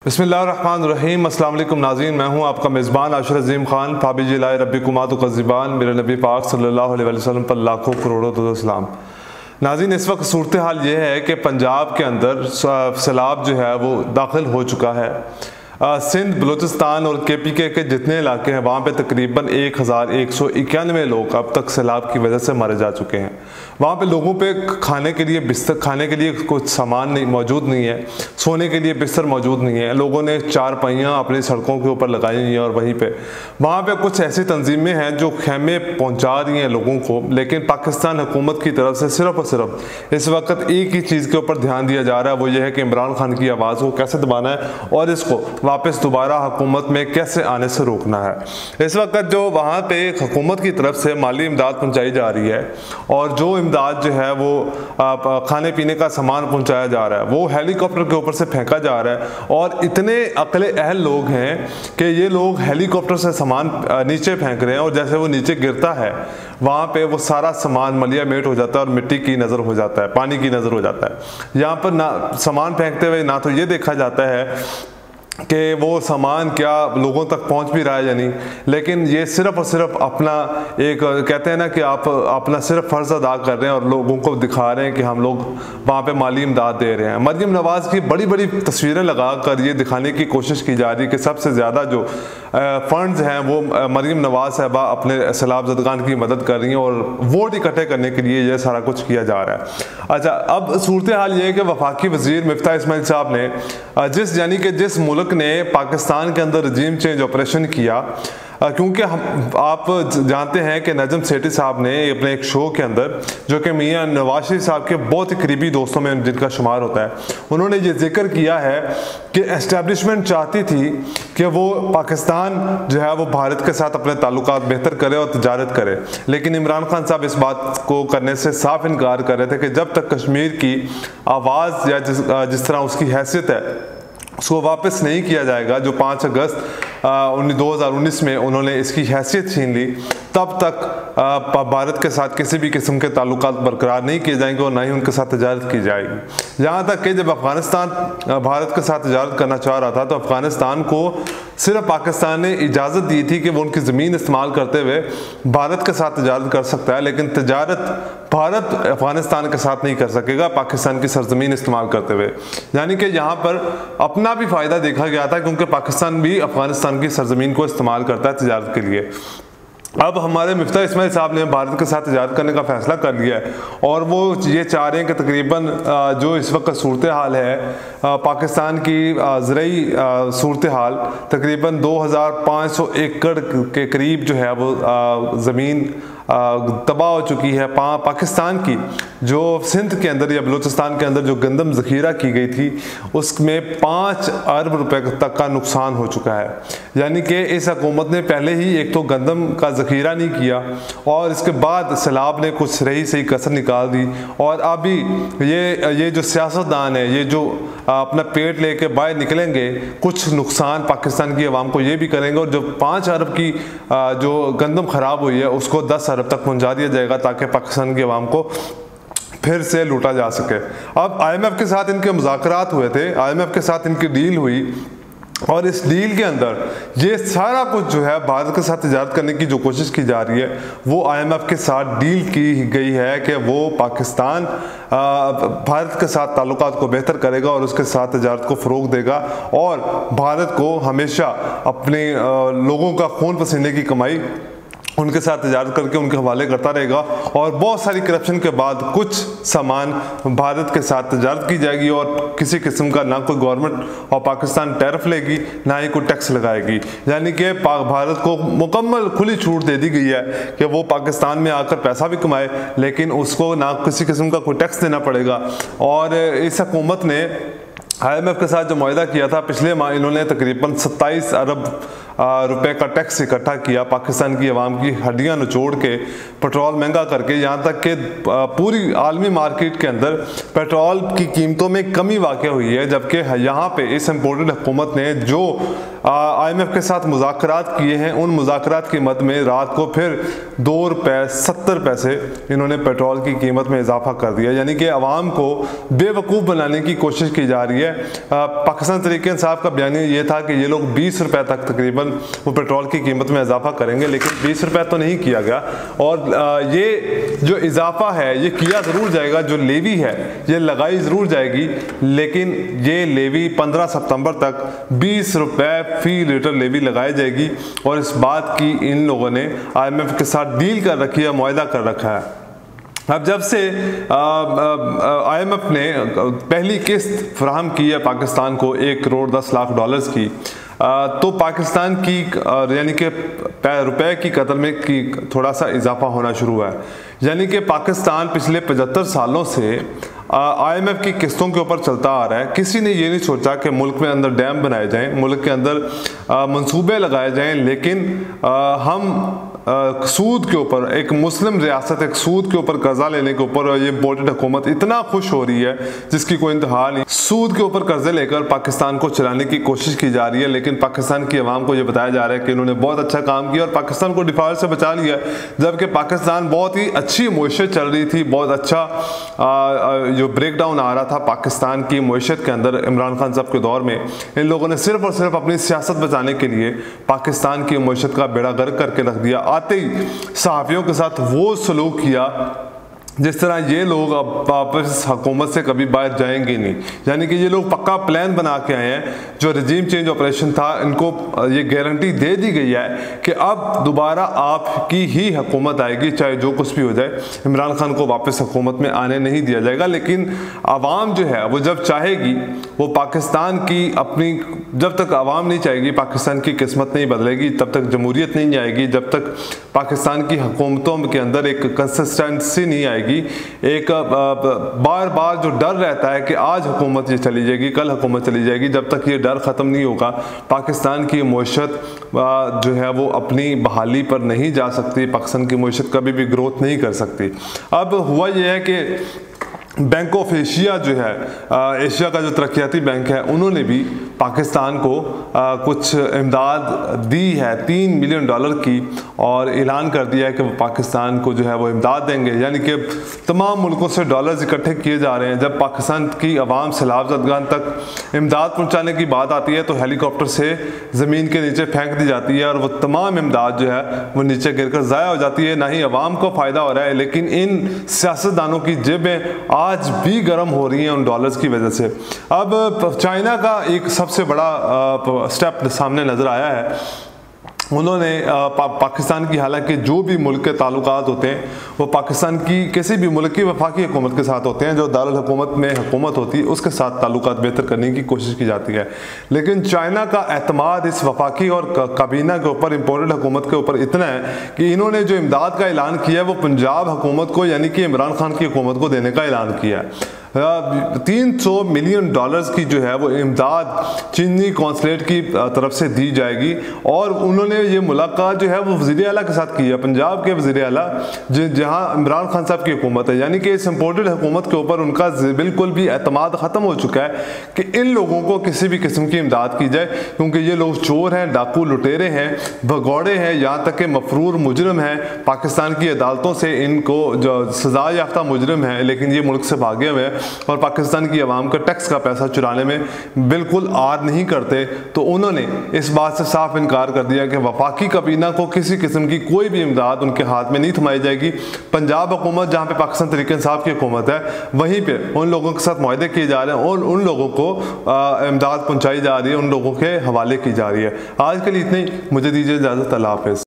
बिस्मिल्लाहिर्रहमानिर्रहीम। अस्सलाम वालेकुम नाज़रीन, मैं हूं आपका मेज़बान आशिर अज़ीम ख़ान। फाबिजी लाए रब्बी कुमात क़ज़िबान, मेरे नबी पाक सल्लल्लाहु अलैहि वसल्लम पर लाखों करोड़ों दुरूद सलाम। नाज़रीन, इस वक्त सूरत हाल ये है कि पंजाब के अंदर सैलाब जो है वो दाखिल हो चुका है। सिंध, बलूचिस्तान और KPK के जितने इलाके हैं वहाँ पे तकरीबन 1191 लोग अब तक सैलाब की वजह से मारे जा चुके हैं। वहाँ पे लोगों पे खाने के लिए बिस्तर, खाने के लिए कुछ सामान नहीं मौजूद नहीं है, सोने के लिए बिस्तर मौजूद नहीं है। लोगों ने चारपाइयाँ अपनी सड़कों के ऊपर लगाई हुई हैं और वहीं पे वहाँ पे कुछ ऐसी तंजीमें हैं जो खेमे पहुँचा रही हैं लोगों को, लेकिन पाकिस्तान हुकूमत की तरफ से सिर्फ और सिर्फ इस वक्त एक ही चीज़ के ऊपर ध्यान दिया जा रहा है, वो ये है कि इमरान खान की आवाज़ को कैसे दबाना है और इसको वापस दोबारा हुकूमत में कैसे आने से रोकना है। इस वक्त जो वहाँ पे हुकूमत की तरफ से माली इमदाद पहुँचाई जा रही है और जो इमदाद जो है वो खाने पीने का सामान पहुँचाया जा रहा है वो हेलीकॉप्टर के ऊपर से फेंका जा रहा है। और इतने अक्ल अहल लोग हैं कि ये लोग हेलीकॉप्टर से सामान नीचे फेंक रहे हैं और जैसे वो नीचे गिरता है वहाँ पे वो सारा सामान मलिया मेट हो जाता है और मिट्टी की नज़र हो जाता है, पानी की नज़र हो जाता है। यहाँ पर ना सामान फेंकते हुए ना तो ये देखा जाता है कि वो सामान क्या लोगों तक पहुंच भी रहा है या नहीं, लेकिन ये सिर्फ और सिर्फ अपना एक कहते हैं ना कि आप अपना सिर्फ फ़र्ज़ अदा कर रहे हैं और लोगों को दिखा रहे हैं कि हम लोग वहाँ पे माली इमदाद दे रहे हैं। मरियम नवाज़ की बड़ी बड़ी तस्वीरें लगा कर ये दिखाने की कोशिश की जा रही है कि सबसे ज़्यादा जो फंड्स हैं वो मरियम नवाज़ साहबा अपने सैलाब ज़दगान की मदद कर रही हैं और वोट इकट्ठे करने के लिए ये सारा कुछ किया जा रहा है। अच्छा, अब सूरत हाल ये है कि वफाकी वज़ीर मिफ्ता इस्माइल साहब ने जिस मुल्क ने पाकिस्तान के अंदर रजीम चेंज ऑपरेशन किया, क्योंकि आप जानते हैं कि नजम सेठी साहब ने अपने एक शो के अंदर, जो कि मियां नवाज शरीफ साहब के बहुत ही करीबी दोस्तों में जिनका शुमार होता है, उन्होंने ये जिक्र किया है कि एस्टेब्लिशमेंट चाहती थी कि वो पाकिस्तान जो है वो भारत के साथ अपने ताल्लुकात बेहतर करे और तजारत करे, लेकिन इमरान खान साहब इस बात को करने से साफ इनकार कर रहे थे कि जब तक कश्मीर की आवाज़ या जिस तरह उसकी हैसियत है उसको वापस नहीं किया जाएगा, जो 5 अगस्त 2019 में उन्होंने इसकी हैसियत छीन ली, तब तक भारत के साथ किसी भी किस्म के ताल्लुकात बरकरार नहीं किए जाएंगे और ना ही उनके साथ तजारत की जाएगी। यहाँ तक कि जब अफ़गानिस्तान भारत के साथ तजारत करना चाह रहा था तो अफ़गानिस्तान को सिर्फ पाकिस्तान ने इजाज़त दी थी कि वो उनकी ज़मीन इस्तेमाल करते हुए भारत के साथ तजारत कर सकता है, लेकिन तजारत भारत अफ़गानिस्तान के साथ नहीं कर सकेगा पाकिस्तान की सरजमीन इस्तेमाल करते हुए। यानी कि यहाँ पर अपना भी फ़ायदा देखा गया था, क्योंकि पाकिस्तान भी अफ़गानिस्तान की सरजमीन को इस्तेमाल करता है तजारत के लिए। अब हमारे मिफ्ता इस्माइल साहब ने भारत के साथ तजारत करने का फ़ैसला कर लिया है और वो ये चाह रहे हैं कि तकरीबन जो इस वक्त सूरत हाल है पाकिस्तान की ज़रई सूरत हाल, तकरीबन 2500 एकड़ के करीब जो है वो ज़मीन तबाह हो चुकी है। पाकिस्तान की जो सिंध के अंदर या बलूचिस्तान के अंदर जो गंदम ज़ख़ीरा की गई थी उसमें 5 अरब रुपए तक का नुकसान हो चुका है। यानी कि इस हुकूमत ने पहले ही एक तो गंदम का ज़ख़ीरा नहीं किया और इसके बाद सैलाब ने कुछ रही सही कसर निकाल दी और अभी ये जो सियासतदान है ये जो अपना पेट लेके बाहर निकलेंगे, कुछ नुकसान पाकिस्तान की आवाम को ये भी करेंगे और जो 5 अरब की जो गंदम ख़राब हुई है उसको 10 अरब तक पहुंचा दिया जाएगा ताकि पाकिस्तान की आवाम को फिर से लूटा जा सके। अब IMF के साथ इनके मुज़ाकरात हुए थे, IMF के साथ इनकी डील हुई और इस डील के अंदर ये सारा कुछ जो है भारत के साथ तजारत करने की जो कोशिश की जा रही है वो IMF के साथ डील की गई है कि वो पाकिस्तान भारत के साथ ताल्लुकात को बेहतर करेगा और उसके साथ तजारत को फ़रोग़ देगा और भारत को हमेशा अपने लोगों का खून पसीने की कमाई उनके साथ तजारत करके उनके हवाले करता रहेगा और बहुत सारी करप्शन के बाद कुछ सामान भारत के साथ तजारत की जाएगी और किसी किस्म का ना कोई गवर्नमेंट और पाकिस्तान टैरिफ लेगी ना ही कोई टैक्स लगाएगी। यानी कि भारत को मुकम्मल खुली छूट दे दी गई है कि वो पाकिस्तान में आकर पैसा भी कमाए, लेकिन उसको ना किसी किस्म का कोई टैक्स देना पड़ेगा। और इस हुकूमत ने IMF के साथ जो मुआहदा किया था पिछले माह, इन्होंने तकरीबन 27 अरब रुपए का टैक्स इकट्ठा किया, पाकिस्तान की आवाम की हड्डियां निचोड़ के पेट्रोल महंगा करके, यहाँ तक कि पूरी आलमी मार्केट के अंदर पेट्रोल की कीमतों में कमी वाक़ हुई है। जबकि यहाँ पे इस इम्पोर्टेड हुकूमत ने जो IMF के साथ मुज़ाकरात किए हैं, उन मुज़ाकरात की मद में रात को फिर ₹2.70 इन्होंने पेट्रोल की कीमत में इजाफा कर दिया। यानी कि आवाम को बेवकूफ़ बनाने की कोशिश की जा रही है। पाकिस्तान तहरीक इंसाफ का बयान ये था कि ये लोग ₹20 तक तकरीबन वो पेट्रोल की कीमत में इजाफा करेंगे, लेकिन ₹20 तो नहीं किया गया। और ये जो इजाफा है ये किया ज़रूर जाएगा, जो लेवी है ये लगाई ज़रूर जाएगी, लेकिन ये लेवी 15 सितंबर तक ₹20 फी लीटर लेवी लगाई जाएगी। और इस बात की इन लोगों ने IMF के साथ डील कर रखी है, मुआहदा कर रखा है। अब जब से IMF ने पहली किस्त फराहम की है पाकिस्तान को $1.10 की, तो पाकिस्तान की यानी कि रुपए की कदर में थोड़ा सा इजाफा होना शुरू हुआ है। यानी कि पाकिस्तान पिछले 75 सालों से IMF की किस्तों के ऊपर चलता आ रहा है। किसी ने ये नहीं सोचा कि मुल्क में अंदर डैम बनाए जाएं, मुल्क के अंदर मंसूबे लगाए जाएं, लेकिन हम सूद के ऊपर, एक मुस्लिम रियासत एक सूद के ऊपर कर्जा लेने के ऊपर ये इम्पोर्टेड हुकूमत इतना खुश हो रही है जिसकी कोई इंतहा नहीं। सूद के ऊपर कर्जे लेकर पाकिस्तान को चलाने की कोशिश की जा रही है, लेकिन पाकिस्तान की आवाम को ये बताया जा रहा है कि इन्होंने बहुत अच्छा काम किया और पाकिस्तान को डिफॉल्ट से बचा लिया। जबकि पाकिस्तान बहुत ही अच्छी मुईशत चल रही थी, बहुत अच्छा जो ब्रेक डाउन आ रहा था पाकिस्तान की मुईशत के अंदर इमरान खान साहब के दौर में, इन लोगों ने सिर्फ और सिर्फ अपनी सियासत बचाने के लिए पाकिस्तान की मुईशत का बेड़ा गर्क करके रख दिया। आते ही सहाफ़ियों के साथ वो सलूक किया जिस तरह ये लोग अब वापस हुकूमत से कभी बाहर जाएंगे नहीं। यानी कि ये लोग पक्का प्लान बना के आए हैं। जो रजीम चेंज ऑपरेशन था, इनको ये गारंटी दे दी गई है कि अब दोबारा आपकी ही हुकूमत आएगी, चाहे जो कुछ भी हो जाए। इमरान खान को वापस हुकूमत में आने नहीं दिया जाएगा, लेकिन आवाम जो है वो जब चाहेगी वो पाकिस्तान की अपनी, जब तक आवाम नहीं चाहेगी पाकिस्तान की किस्मत नहीं बदलेगी, तब तक जमहूरियत नहीं आएगी, जब तक पाकिस्तान की हुकूमतों के अंदर एक कंसिस्टेंसी नहीं आएगी, एक बार बार जो डर रहता है कि आज हुकूमत ये चली जाएगी, कल हुकूमत चली जाएगी, जब तक ये डर ख़त्म नहीं होगा पाकिस्तान की मुईशत जो है वो अपनी बहाली पर नहीं जा सकती, पाकिस्तान की मुईशत कभी भी ग्रोथ नहीं कर सकती। अब हुआ ये है कि बैंक ऑफ एशिया जो है, एशिया का जो तरक्याती बैंक है, उन्होंने भी पाकिस्तान को कुछ इमदाद दी है $3 मिलियन की, और ऐलान कर दिया है कि वो पाकिस्तान को जो है वो इमदाद देंगे। यानी कि तमाम मुल्कों से डॉलर्स इकट्ठे किए जा रहे हैं। जब पाकिस्तान की आवाम सैलाब-ज़दगान तक इमदाद पहुँचाने की बात आती है तो हेलीकॉप्टर से ज़मीन के नीचे फेंक दी जाती है और वो तमाम इमदाद जो है वो नीचे गिर कर ज़ाया हो जाती है। ना ही आवाम को फ़ायदा हो रहा है, लेकिन इन सियासतदानों की जेबें आज भी गर्म हो रही हैं उन डॉलर्स की वजह से। अब चाइना का एक सबसे बड़ा स्टेप सामने नज़र आया है। उन्होंने पाकिस्तान की, हालांकि जो भी मुल्क के ताल्लुकात होते हैं वो पाकिस्तान की किसी भी मुल्क की वफाकी हुकूमत के साथ होते हैं, जो दारुल हुकूमत में हुकूमत होती है उसके साथ ताल्लुकात बेहतर करने की कोशिश की जाती है। लेकिन चाइना का एतमाद इस वफाकी और काबीना के ऊपर, इम्पोर्टेड हुकूमत के ऊपर इतना है कि इन्होंने जो इमदाद का ऐलान किया है वो पंजाब हुकूमत को, यानी कि इमरान खान की हुकूमत को देने का ऐलान किया है। $300 मिलियन की जो है वो इमदाद चीनी कौंसलेट की तरफ से दी जाएगी। और उन्होंने ये मुलाकात जो है वो वज़ीर आला के साथ की है, पंजाब के वज़ीर आला जहाँ इमरान खान साहब की हुकूमत है। यानी कि इस इम्पोर्टेड हुकूमत के ऊपर उनका बिल्कुल भी एतमाद ख़त्म हो चुका है कि इन लोगों को किसी भी किस्म की इमदाद की जाए, क्योंकि ये लोग चोर हैं, डाकू लुटेरे हैं, भगौड़े हैं, यहाँ तक कि मफरूर मुजरम हैं। पाकिस्तान की अदालतों से इनको जो सज़ा याफ्ता मुजरम है, लेकिन ये मुल्क से भागे हुए हैं और पाकिस्तान की आवाम का टैक्स का पैसा चुराने में बिल्कुल आर नहीं करते। तो उन्होंने इस बात से साफ इनकार कर दिया कि वफाकी काबीना को किसी किस्म की कोई भी इमदाद उनके हाथ में नहीं थमाई जाएगी। पंजाब हुकूमत, जहाँ पे पाकिस्तान तहरीक इंसाफ की हुकूमत है, वहीं पे उन लोगों के साथ मुआहदे किए जा रहे हैं और उन लोगों को इमदाद पहुँचाई जा रही है, उन लोगों के हवाले की जा रही है। आज के लिए इतनी, मुझे दीजिए इजाज़त। अल्लाह हाफ़िज़।